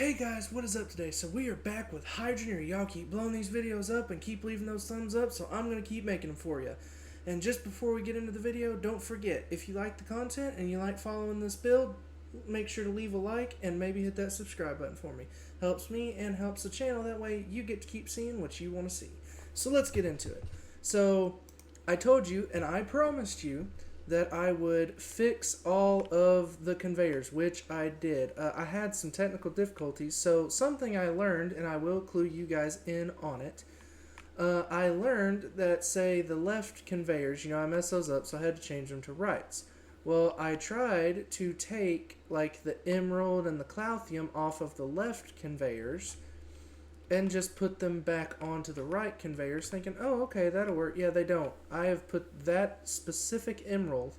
Hey guys, what is up today? So we are back with Hydrogen. Y'all keep blowing these videos up and keep leaving those thumbs up, so I'm going to keep making them for you. And just before we get into the video, don't forget, if you like the content and you like following this build, make sure to leave a like and maybe hit that subscribe button for me. Helps me and helps the channel, that way you get to keep seeing what you want to see. So let's get into it. So I told you and I promised you that I would fix all of the conveyors, which I did. I had some technical difficulties, so something I learned, and I will clue you guys in on it. I learned that, say, the left conveyors, I messed those up, so I had to change them to rights. Well, I tried to take, like, the emerald and the clauthium off of the left conveyors and just put them back onto the right conveyors, thinking, oh, okay, that'll work. Yeah, they don't. I have put that specific emerald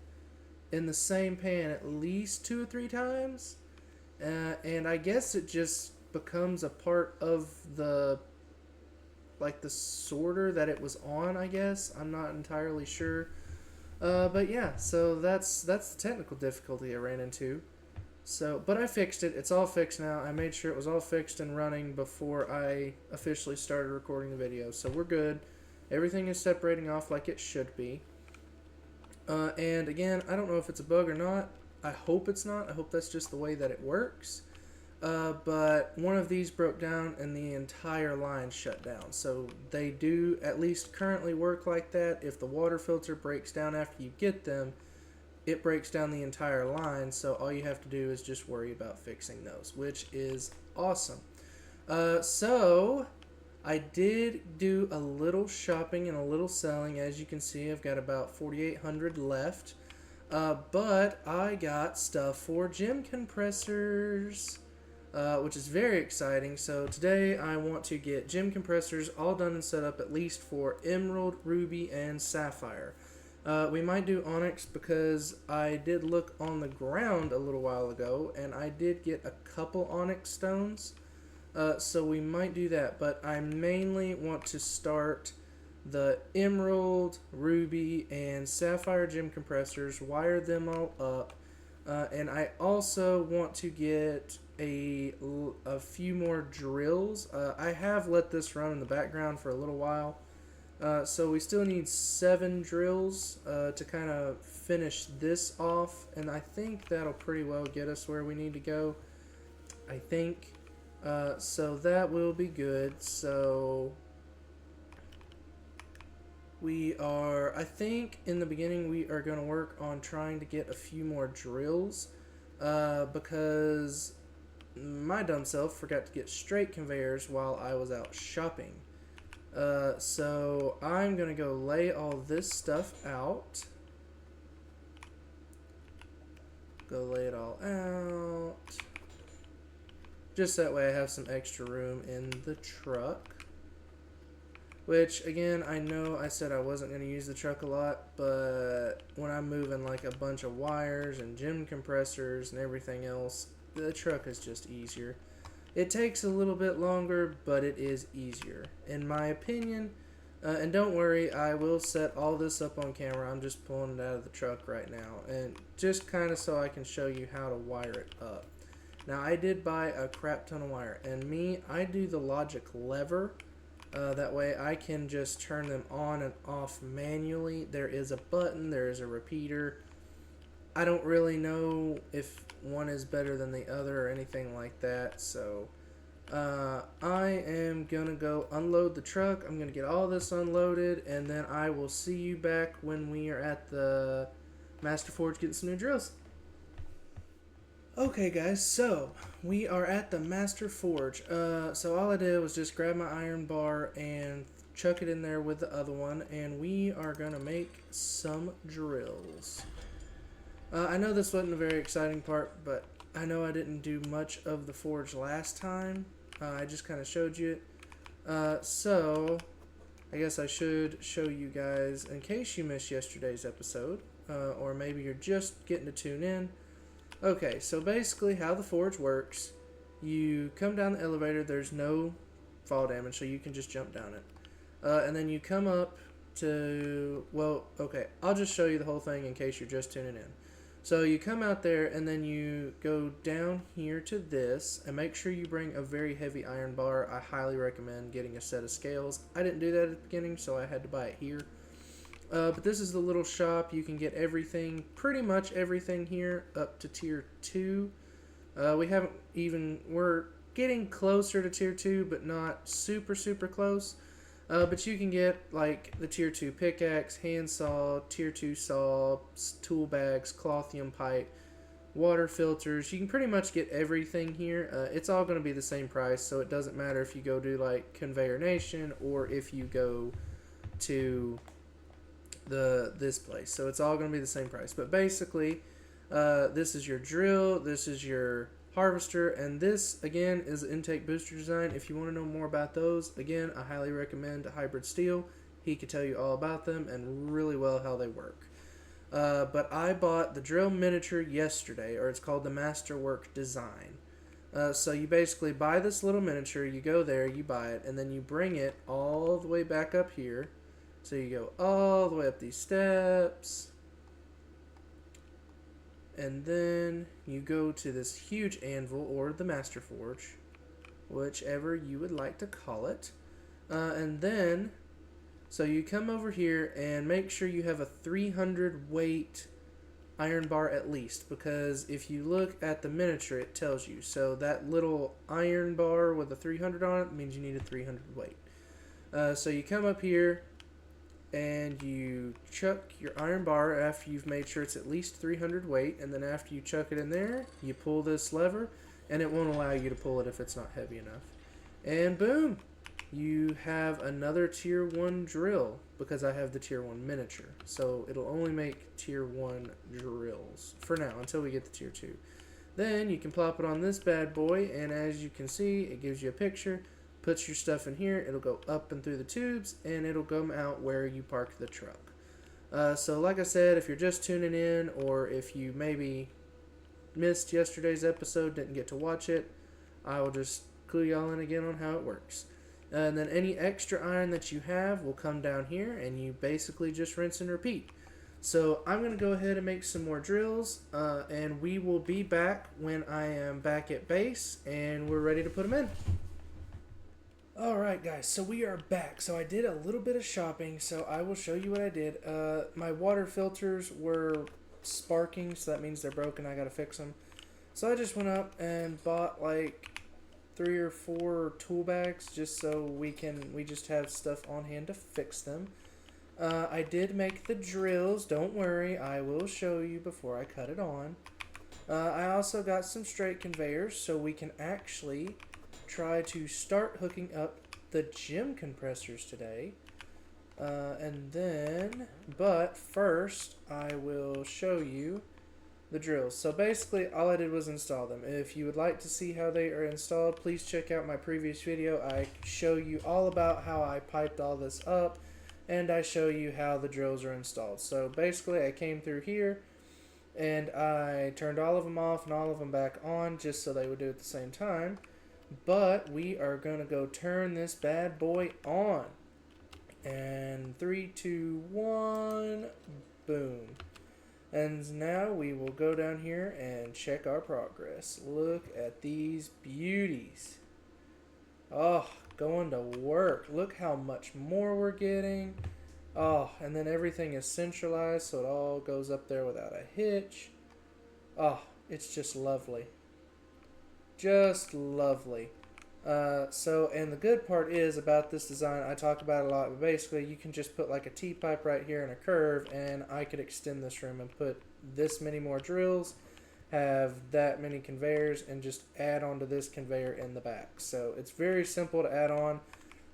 in the same pan at least 2 or 3 times, and I guess it just becomes a part of the sorter that it was on, I guess. I'm not entirely sure. But yeah, so that's the technical difficulty I ran into. So, but I fixed it. It's all fixed now. I made sure it was all fixed and running before I officially started recording the video. So we're good. Everything is separating off like it should be. And again, I don't know if it's a bug or not. I hope it's not. I hope that's just the way that it works. But one of these broke down and the entire line shut down. So they do at least currently work like that. If the water filter breaks down after you get them, it breaks down the entire line, so all you have to do is just worry about fixing those, which is awesome. So I did do a little shopping and a little selling. As you can see, I've got about 4,800 left, but I got stuff for gem compressors, which is very exciting. So today I want to get gem compressors all done and set up, at least for emerald, ruby, and sapphire. We might do onyx because I did look on the ground a little while ago and I did get a couple onyx stones, so we might do that, but I mainly want to start the emerald, ruby, and sapphire gem compressors, wire them all up, and I also want to get a few more drills. I have let this run in the background for a little while. So we still need 7 drills to kind of finish this off, and I think that'll pretty well get us where we need to go, I think. So that will be good. So I think in the beginning we are going to work on trying to get a few more drills, because my dumb self forgot to get straight conveyors while I was out shopping. So I'm gonna go lay all this stuff out. Go lay it all out. Just that way I have some extra room in the truck. Which, again, I know I said I wasn't gonna use the truck a lot, but when I'm moving like a bunch of wires and gem compressors and everything else, the truck is just easier. It takes a little bit longer, but it is easier, in my opinion. And don't worry, I will set all this up on camera. I'm just pulling it out of the truck right now, and just kind of so I can show you how to wire it up. Now, I did buy a crap ton of wire, and I do the logic lever. That way I can just turn them on and off manually. There is a button, there is a repeater. I don't really know if one is better than the other or anything like that, so I am gonna go unload the truck. I'm gonna get all this unloaded, and then I will see you back when we are at the Master Forge getting some new drills. Okay guys, so we are at the Master Forge. So all I did was just grab my iron bar and chuck it in there with the other one, and we are gonna make some drills. I know this wasn't a very exciting part, but I know I didn't do much of the forge last time. I just kind of showed you it. So I guess I should show you guys in case you missed yesterday's episode, or maybe you're just getting to tune in. Okay, so basically how the forge works, you come down the elevator, there's no fall damage, so you can just jump down it. And then you come up to, well, okay, I'll just show you the whole thing in case you're just tuning in. So you come out there and then you go down here to this and make sure you bring a very heavy iron bar. I highly recommend getting a set of scales. I didn't do that at the beginning, so I had to buy it here. But this is the little shop. You can get everything, pretty much everything here up to tier 2. We're getting closer to tier 2, but not super, super close. But you can get like the tier 2 pickaxe, handsaw, tier 2 saw, tool bags, clothium pipe, water filters. You can pretty much get everything here. It's all going to be the same price, so it doesn't matter if you go to like Conveyor Nation or if you go to this place. So it's all going to be the same price. But basically, this is your drill, this is your harvester, and this again is the intake booster design. If you want to know more about those, again, I highly recommend Hybrid Steel. He could tell you all about them and really well how they work. But I bought the drill miniature yesterday, or it's called the Masterwork Design. So you basically buy this little miniature, you go there, you buy it, and then you bring it all the way back up here. So you go all the way up these steps, and then you go to this huge anvil, or the Master Forge, whichever you would like to call it. And then, so you come over here and make sure you have a 300 weight iron bar at least, because if you look at the miniature, it tells you. So that little iron bar with a 300 on it means you need a 300 weight. So you come up here and you chuck your iron bar after you've made sure it's at least 300 weight, and then after you chuck it in there, you pull this lever, and it won't allow you to pull it if it's not heavy enough. And boom! You have another tier 1 drill, because I have the tier 1 miniature. So it'll only make tier 1 drills for now, until we get the tier 2. Then you can plop it on this bad boy, and as you can see, it gives you a picture. Puts your stuff in here, it'll go up and through the tubes, and it'll come out where you park the truck. So like I said, if you're just tuning in, or if you maybe missed yesterday's episode, didn't get to watch it, I will just clue y'all in again on how it works. And then any extra iron that you have will come down here, and you basically just rinse and repeat. So I'm going to go ahead and make some more drills, and we will be back when I am back at base, and we're ready to put them in. Alright guys, so we are back. So I did a little bit of shopping, so I will show you what I did. My water filters were sparking, so that means they're broken. I gotta fix them. So I just went up and bought like 3 or 4 tool bags, just so we just have stuff on hand to fix them. I did make the drills, don't worry, I will show you before I cut it on. I also got some straight conveyors, so we can actually try to start hooking up the gem compressors today. But first I will show you the drills. So basically all I did was install them. If you would like to see how they are installed, please check out my previous video. I show you all about how I piped all this up, and I show you how the drills are installed. So basically I came through here and I turned all of them off and all of them back on, just so they would do it at the same time. But we are going to go turn this bad boy on. And 3, 2, 1, boom. And now we will go down here and check our progress. Look at these beauties. Oh, going to work. Look how much more we're getting. Oh, and then everything is centralized, so it all goes up there without a hitch. Oh, it's just lovely. Just lovely. And the good part is about this design, I talk about it a lot, but basically you can just put like a T-pipe right here in a curve, and I could extend this room and put this many more drills, have that many conveyors, and just add on to this conveyor in the back. So it's very simple to add on.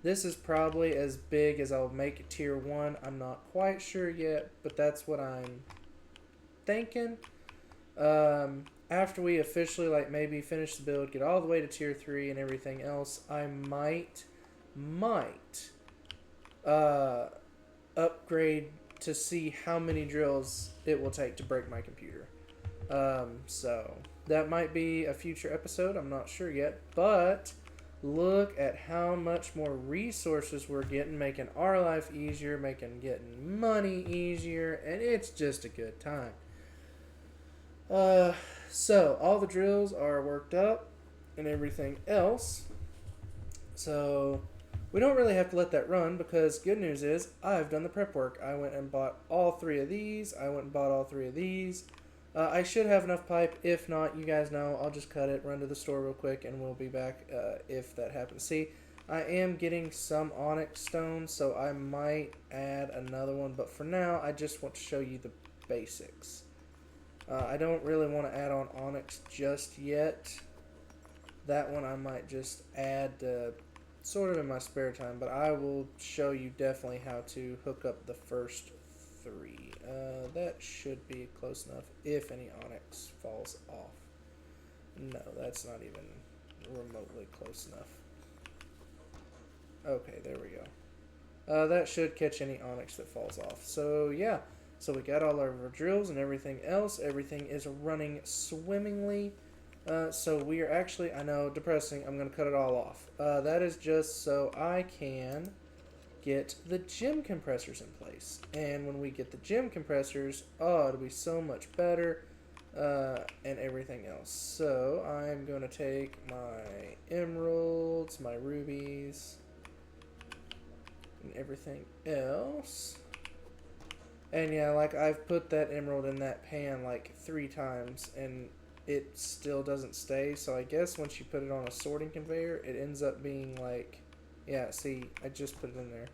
This is probably as big as I'll make it tier 1. I'm not quite sure yet, but that's what I'm thinking. After we officially maybe finish the build, get all the way to tier 3 and everything else, I might upgrade to see how many drills it will take to break my computer. So that might be a future episode, I'm not sure yet, but look at how much more resources we're getting, making our life easier, getting money easier, and it's just a good time. Uh, so all the drills are worked up and everything else. So we don't really have to let that run because good news is I've done the prep work. I went and bought all three of these. I went and bought all three of these. I should have enough pipe. If not, you guys know I'll just cut it, run to the store real quick, and we'll be back if that happens. See, I am getting some onyx stones, so I might add another one. But for now, I just want to show you the basics. I don't really want to add on onyx just yet. That one I might just add sort of in my spare time, but I will show you definitely how to hook up the first three. That should be close enough if any onyx falls off. No, that's not even remotely close enough. Okay, there we go. That should catch any onyx that falls off. So yeah, so we got all our drills and everything else. Everything is running swimmingly. So we are actually, I know, depressing. I'm going to cut it all off. That is just so I can get the gem compressors in place. And when we get the gem compressors, oh, it'll be so much better and everything else. So I'm going to take my emeralds, my rubies, and everything else. And yeah, like I've put that emerald in that pan like 3 times and it still doesn't stay. So I guess once you put it on a sorting conveyor, it ends up being like, yeah, see, I just put it in there.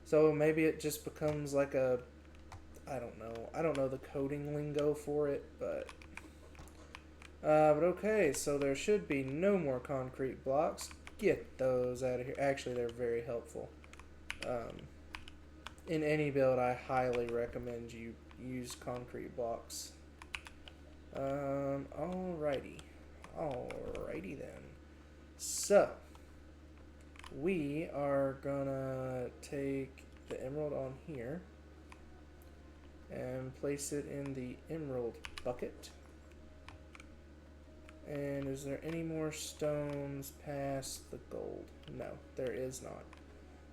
So maybe it just becomes like a, I don't know. I don't know the coding lingo for it, but okay, so there should be no more concrete blocks. Get those out of here. Actually, they're very helpful. In any build, I highly recommend you use concrete blocks. Alrighty. Alrighty then. So, we are gonna take the emerald on here and place it in the emerald bucket. And is there any more stones past the gold? No, there is not.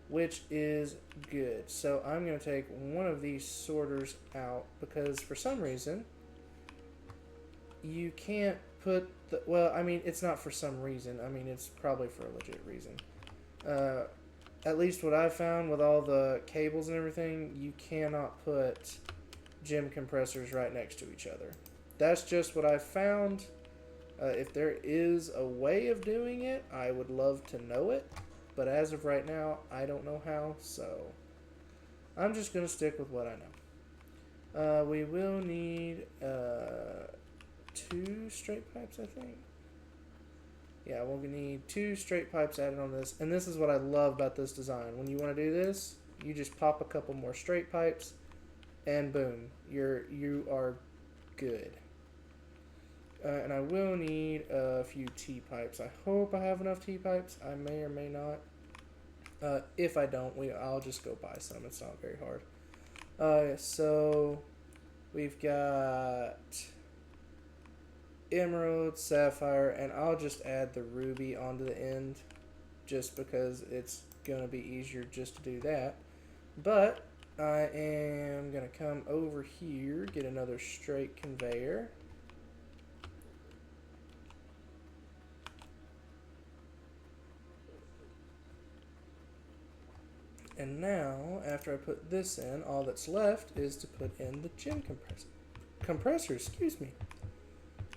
Which is good. So I'm going to take one of these sorters out because for some reason you can't put the, well, I mean, it's not for some reason. I mean, it's probably for a legit reason. At least what I've found with all the cables and everything, you cannot put gem compressors right next to each other. That's just what I've found. If there is a way of doing it, I would love to know it. But as of right now, I don't know how, so I'm just going to stick with what I know. We will need 2 straight pipes, I think. Yeah, we'll need 2 straight pipes added on this. And this is what I love about this design. When you want to do this, you just pop a couple more straight pipes, and boom, you are good. And I will need a few T-pipes. I hope I have enough T-pipes. I may or may not. If I don't, I'll just go buy some. It's not very hard. So we've got emerald, sapphire, and I'll just add the ruby onto the end just because it's going to be easier just to do that. But I am going to come over here, get another straight conveyor. And now, after I put this in, all that's left is to put in the gem compressors, excuse me.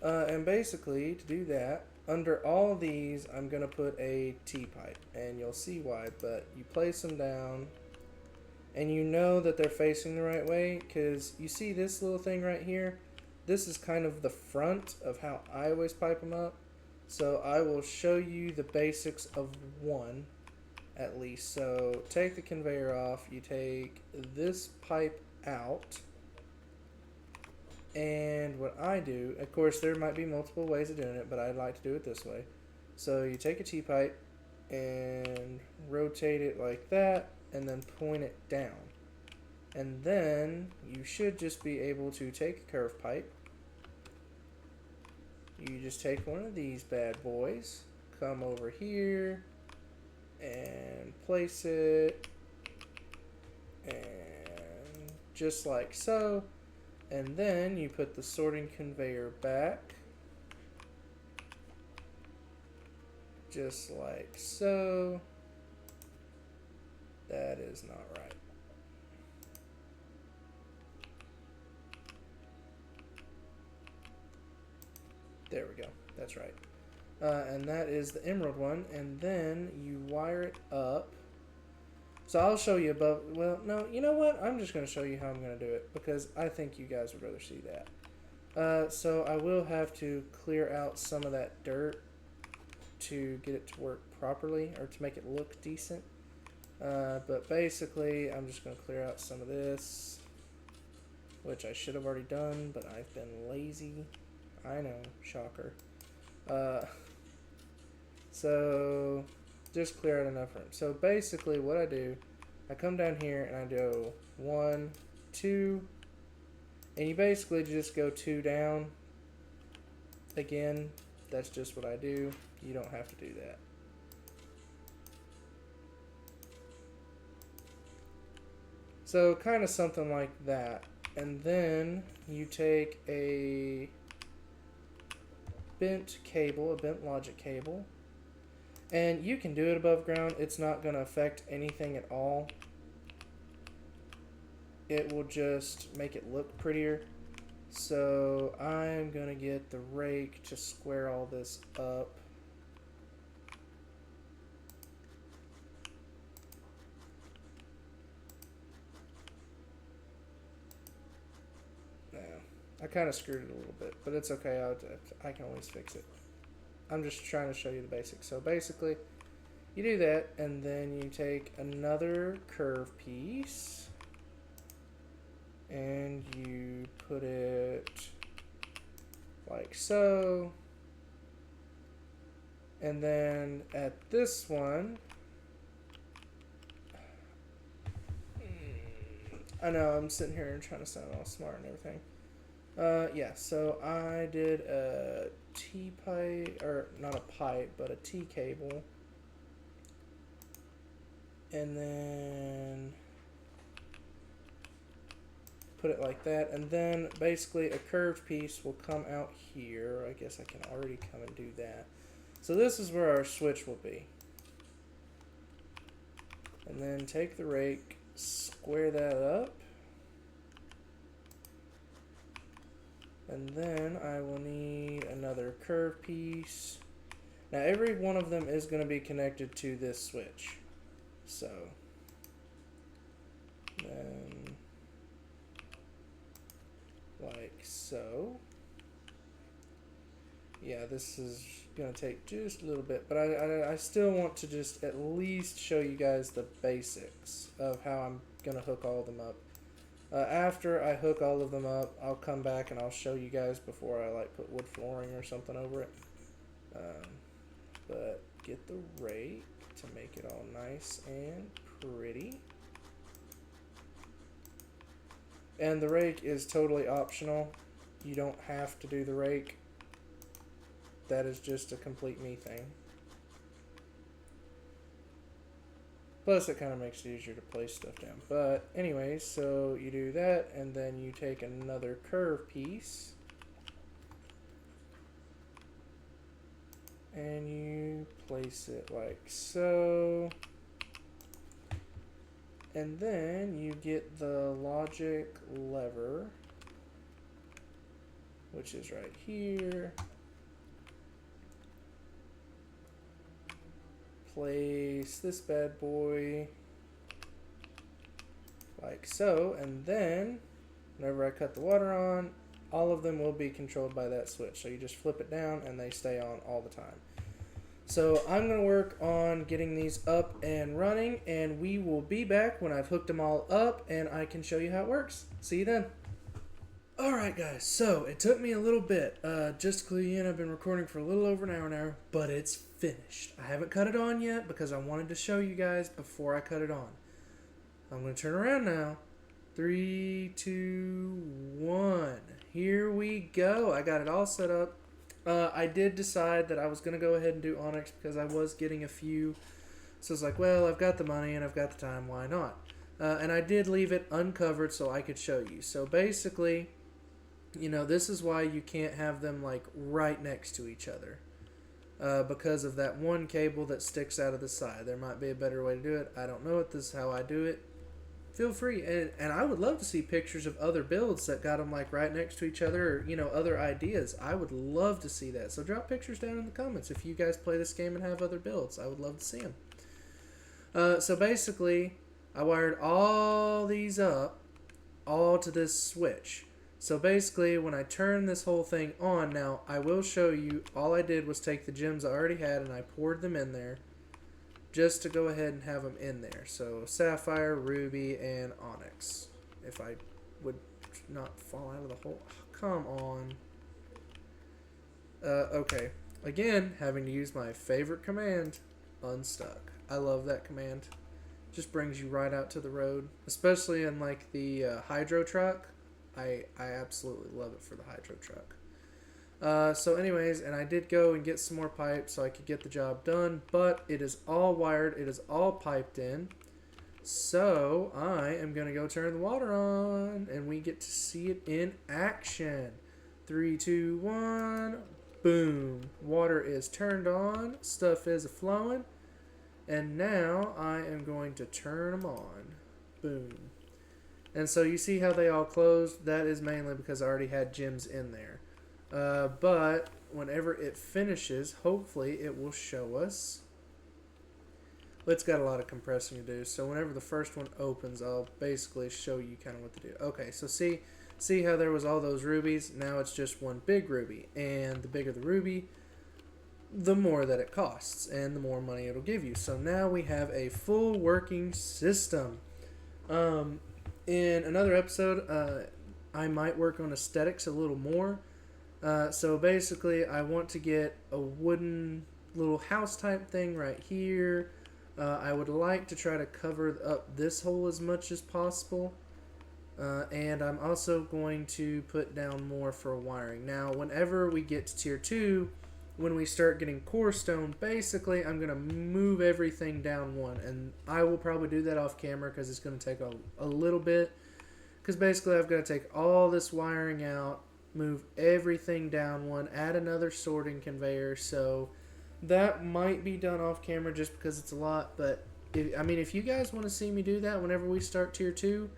And basically, to do that, under all these, I'm going to put a T-pipe, and you'll see why, but you place them down, and you know that they're facing the right way, because you see this little thing right here? This is kind of the front of how I always pipe them up, so I will show you the basics of one, at least. So take the conveyor off, you take this pipe out, and what I do, of course there might be multiple ways of doing it, but I like to do it this way. So you take a T-pipe and rotate it like that and then point it down, and then you should just be able to take a curved pipe. You just take one of these bad boys, come over here and place it, and just like so, And then you put the sorting conveyor back. Just like so. That is not right. There we go. That's right. And that is the emerald one. And then you wire it up. So I'll show you above. Well, no, you know what? I'm just going to show you how I'm going to do it because I think you guys would rather see that. So I will have to clear out some of that dirt to get it to work properly or to make it look decent. But basically, I'm just going to clear out some of this, which I should have already done, but I've been lazy. I know, shocker. So just clear out enough room. So basically what I do, I come down here and I do 1, 2, and you basically just go 2 down. Again, that's just what I do. You don't have to do that. So kind of something like that. And then you take a bent cable, a bent logic cable, and you can do it above ground. It's not going to affect anything at all. It will just make it look prettier. So I'm going to get the rake to square all this up. I kind of screwed it a little bit, but it's okay. I can always fix it. I'm just trying to show you the basics. So basically, you do that, and then you take another curve piece, and you put it like so. And then at this one, I know I'm sitting here and trying to sound all smart and everything. Yeah, so I did a T pipe, or not a pipe, but a T cable. And then put it like that. And then basically a curved piece will come out here. I guess I can already come and do that. So this is where our switch will be. And then take the rake, square that up. And then I will need another curve piece. Now every one of them is going to be connected to this switch. So then like so. Yeah, this is going to take just a little bit, but I still want to just at least show you guys the basics of how I'm going to hook all of them up. After I hook all of them up, I'll come back and I'll show you guys before I like put wood flooring or something over it. But get the rake to make it all nice and pretty. And the rake is totally optional. You don't have to do the rake. That is just a complete me thing. Plus, it kind of makes it easier to place stuff down. But anyways, so you do that, and then you take another curve piece, and you place it like so. And then you get the logic lever, which is right here. Place this bad boy like so, and then whenever I cut the water on, all of them will be controlled by that switch. So you just flip it down and they stay on all the time. So I'm going to work on getting these up and running, and we will be back when I've hooked them all up and I can show you how it works. See you then. Alright guys, so it took me a little bit, just to clue you in. I've been recording for a little over an hour now, but it's finished. I haven't cut it on yet because I wanted to show you guys before I cut it on. I'm going to turn around now. 3, 2, 1. Here we go. I got it all set up. I did decide that I was going to go ahead and do Onyx because I was getting a few. So it's like, well, I've got the money and I've got the time, why not? And I did leave it uncovered so I could show you. So basically, You know, this is why you can't have them like right next to each other. Because of that one cable that sticks out of the side. There might be a better way to do it. I don't know it. This is how I do it. Feel free. And I would love to see pictures of other builds that got them like right next to each other, or, you know, other ideas. I would love to see that. So drop pictures down in the comments if you guys play this game and have other builds. I would love to see them. So basically, I wired all these up all to this switch. So basically, when I turn this whole thing on, now I will show you, all I did was take the gems I already had and I poured them in there just to go ahead and have them in there. So sapphire, ruby, and onyx. If I would not fall out of the hole. Oh, come on. Okay. Again, having to use my favorite command, unstuck. I love that command. Just brings you right out to the road, especially in like the hydro truck. I absolutely love it for the hydro truck. So anyways, and I did go and get some more pipe so I could get the job done, but it is all wired, it is all piped in. So I am going to go turn the water on and we get to see it in action. 3, 2, 1, boom. Water is turned on, stuff is flowing, and now I am going to turn them on. Boom. And so you see how they all closed? That is mainly because I already had gems in there. But whenever it finishes, hopefully it will show us. Well, it's got a lot of compressing to do. So whenever the first one opens, I'll basically show you kind of what to do. Okay, so see how there was all those rubies? Now it's just one big ruby. And the bigger the ruby, the more that it costs and the more money it'll give you. So now we have a full working system. In another episode, I might work on aesthetics a little more. So basically, I want to get a wooden little house type thing right here. I would like to try to cover up this hole as much as possible. And I'm also going to put down more for wiring. Now, whenever we get to tier 2, when we start getting core stone, basically I'm going to move everything down one, and I will probably do that off camera because it's going to take a little bit, because basically I've got to take all this wiring out, move everything down one, add another sorting conveyor. So that might be done off camera just because it's a lot, but if you guys want to see me do that whenever we start tier 2,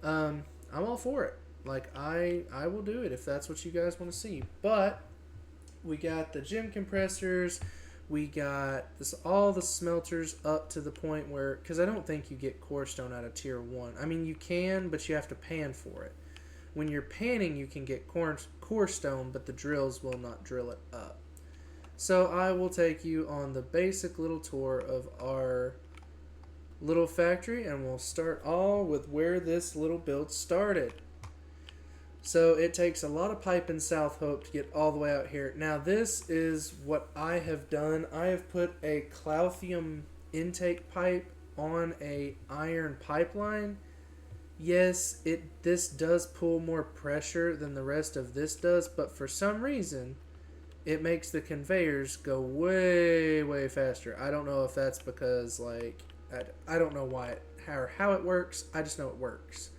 I'm all for it. Like, I will do it if that's what you guys want to see. But we got the gem compressors, we got all the smelters up to the point where, because I don't think you get core stone out of tier 1. I mean, you can, but you have to pan for it. When you're panning, you can get core stone, but the drills will not drill it up. So I will take you on the basic little tour of our little factory, and we'll start all with where this little build started. So it takes a lot of pipe in South Hope to get all the way out here. Now this is what I have done. I have put a Clouthium intake pipe on a iron pipeline. Yes, this does pull more pressure than the rest of this does, but for some reason it makes the conveyors go way, way faster. I don't know if that's because, like, I don't know why how it works. I just know it works.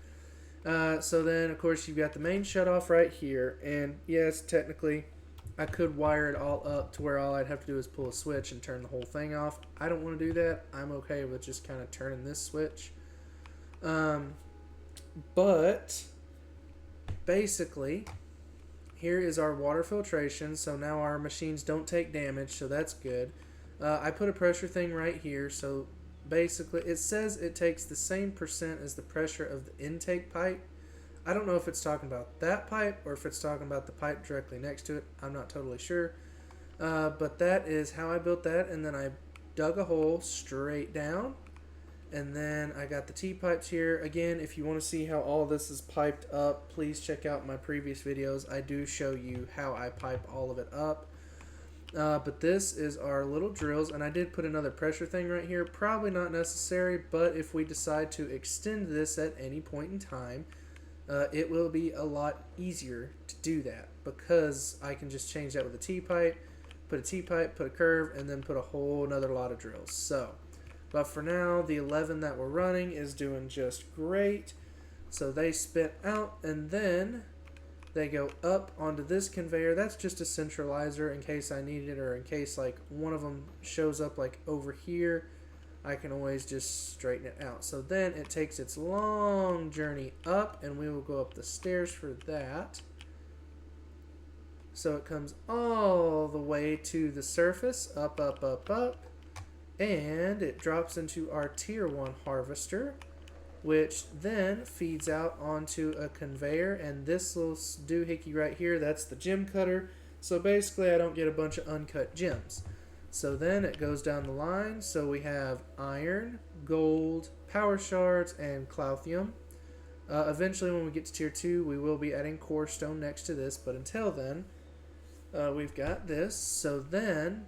So then, of course, you've got the main shutoff right here, and yes, technically, I could wire it all up to where all I'd have to do is pull a switch and turn the whole thing off. I don't want to do that. I'm okay with just kind of turning this switch. But basically, here is our water filtration, so now our machines don't take damage, so that's good. I put a pressure thing right here, so basically it says it takes the same percent as the pressure of the intake pipe. I don't know if it's talking about that pipe or if it's talking about the pipe directly next to it. I'm not totally sure. But that is how I built that, and then I dug a hole straight down, and then I got the T-pipes here. Again, if you want to see how all this is piped up, please check out my previous videos. I do show you how I pipe all of it up. But this is our little drills, and I did put another pressure thing right here. Probably not necessary, but if we decide to extend this at any point in time, it will be a lot easier to do that, because I can just change that with a T-pipe, put a T-pipe, put a curve, and then put a whole another lot of drills. So, but for now, the 11 that we're running is doing just great. So they spit out, and then They go up onto this conveyor. That's just a centralizer in case I need it, or in case like one of them shows up like over here, I can always just straighten it out. So then it takes its long journey up, and we will go up the stairs for that. So it comes all the way to the surface, up, up, up, up, and it drops into our tier 1 harvester, which then feeds out onto a conveyor, and this little doohickey right here, that's the gem cutter. So basically I don't get a bunch of uncut gems. So then it goes down the line. So we have iron, gold, power shards, and clouthium. Eventually when we get to tier 2, we will be adding core stone next to this, but until then, we've got this. So then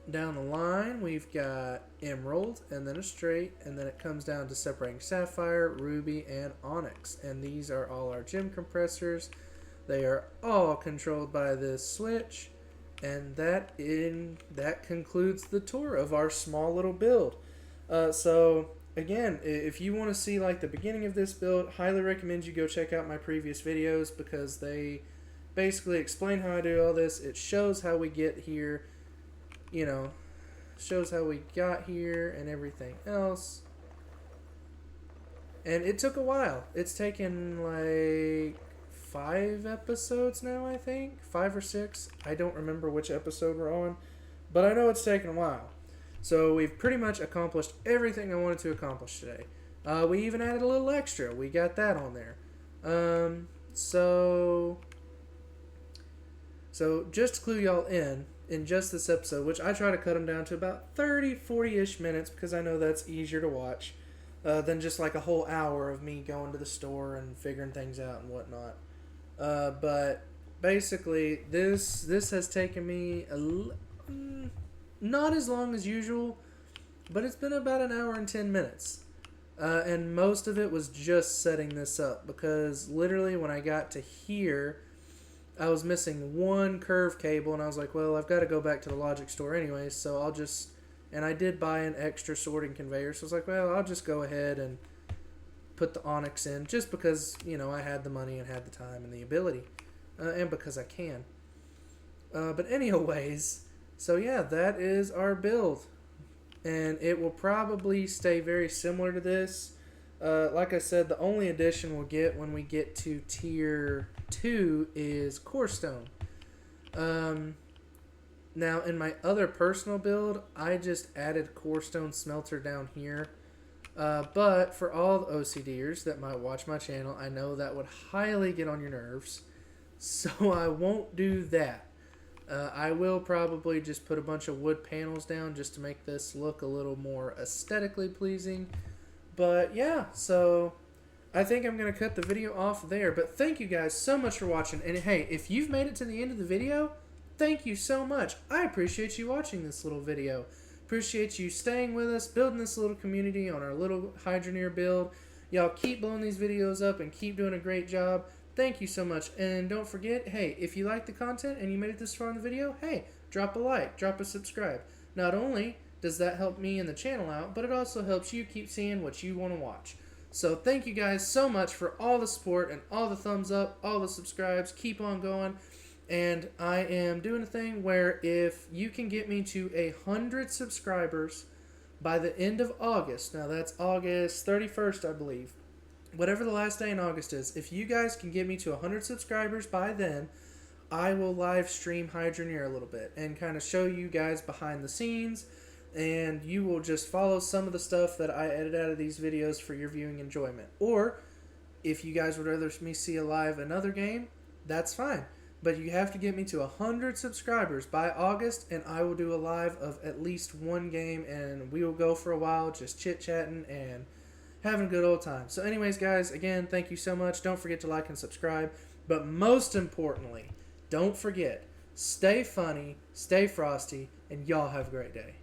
down the line we've got emerald, and then a straight, and then it comes down to separating sapphire, ruby, and onyx, and these are all our gem compressors. They are all controlled by this switch, and that concludes the tour of our small little build. So again, if you want to see like the beginning of this build, highly recommend you go check out my previous videos, because they basically explain how I do all this. It shows how we get here, you know, shows how we got here and everything else. And it took a while. It's taken like 5 episodes now, I think. 5 or 6. I don't remember which episode we're on, but I know it's taken a while. So we've pretty much accomplished everything I wanted to accomplish today. We even added a little extra. We got that on there. So just to clue y'all in just this episode, which I try to cut them down to about 30, 40-ish minutes, because I know that's easier to watch than just like a whole hour of me going to the store and figuring things out and whatnot. But basically, this has taken me not as long as usual, but it's been about an hour and 10 minutes. And most of it was just setting this up, because literally when I got to here, I was missing one curve cable, and I was like, well, I've got to go back to the logic store anyway, so I'll just, and I did buy an extra sorting conveyor, so I was like, well, I'll just go ahead and put the onyx in, just because, you know, I had the money and had the time and the ability, and because I can. But anyways, so yeah, that is our build, and it will probably stay very similar to this. Like I said, the only addition we'll get when we get to tier 2 is core stone. Now in my other personal build, I just added core stone smelter down here. But for all the OCDers that might watch my channel, I know that would highly get on your nerves, so I won't do that. I will probably just put a bunch of wood panels down just to make this look a little more aesthetically pleasing. But yeah, so I think I'm going to cut the video off there. But thank you guys so much for watching. And hey, if you've made it to the end of the video, thank you so much. I appreciate you watching this little video. Appreciate you staying with us, building this little community on our little Hydroneer build. Y'all keep blowing these videos up and keep doing a great job. Thank you so much. And don't forget, hey, if you like the content and you made it this far in the video, hey, drop a like, drop a subscribe. Not only does that help me and the channel out, but it also helps you keep seeing what you want to watch. So thank you guys so much for all the support and all the thumbs up, all the subscribes. Keep on going. And I am doing a thing where if you can get me to 100 subscribers by the end of August, now that's August 31st, I believe, whatever the last day in August is, if you guys can get me to 100 subscribers by then, I will live stream Hydroneer a little bit and kind of show you guys behind the scenes, and you will just follow some of the stuff that I edit out of these videos for your viewing enjoyment. Or if you guys would rather me see a live another game, that's fine. But you have to get me to 100 subscribers by August, and I will do a live of at least one game, and we will go for a while just chit-chatting and having a good old time. So anyways, guys, again, thank you so much. Don't forget to like and subscribe. But most importantly, don't forget, stay funny, stay frosty, and y'all have a great day.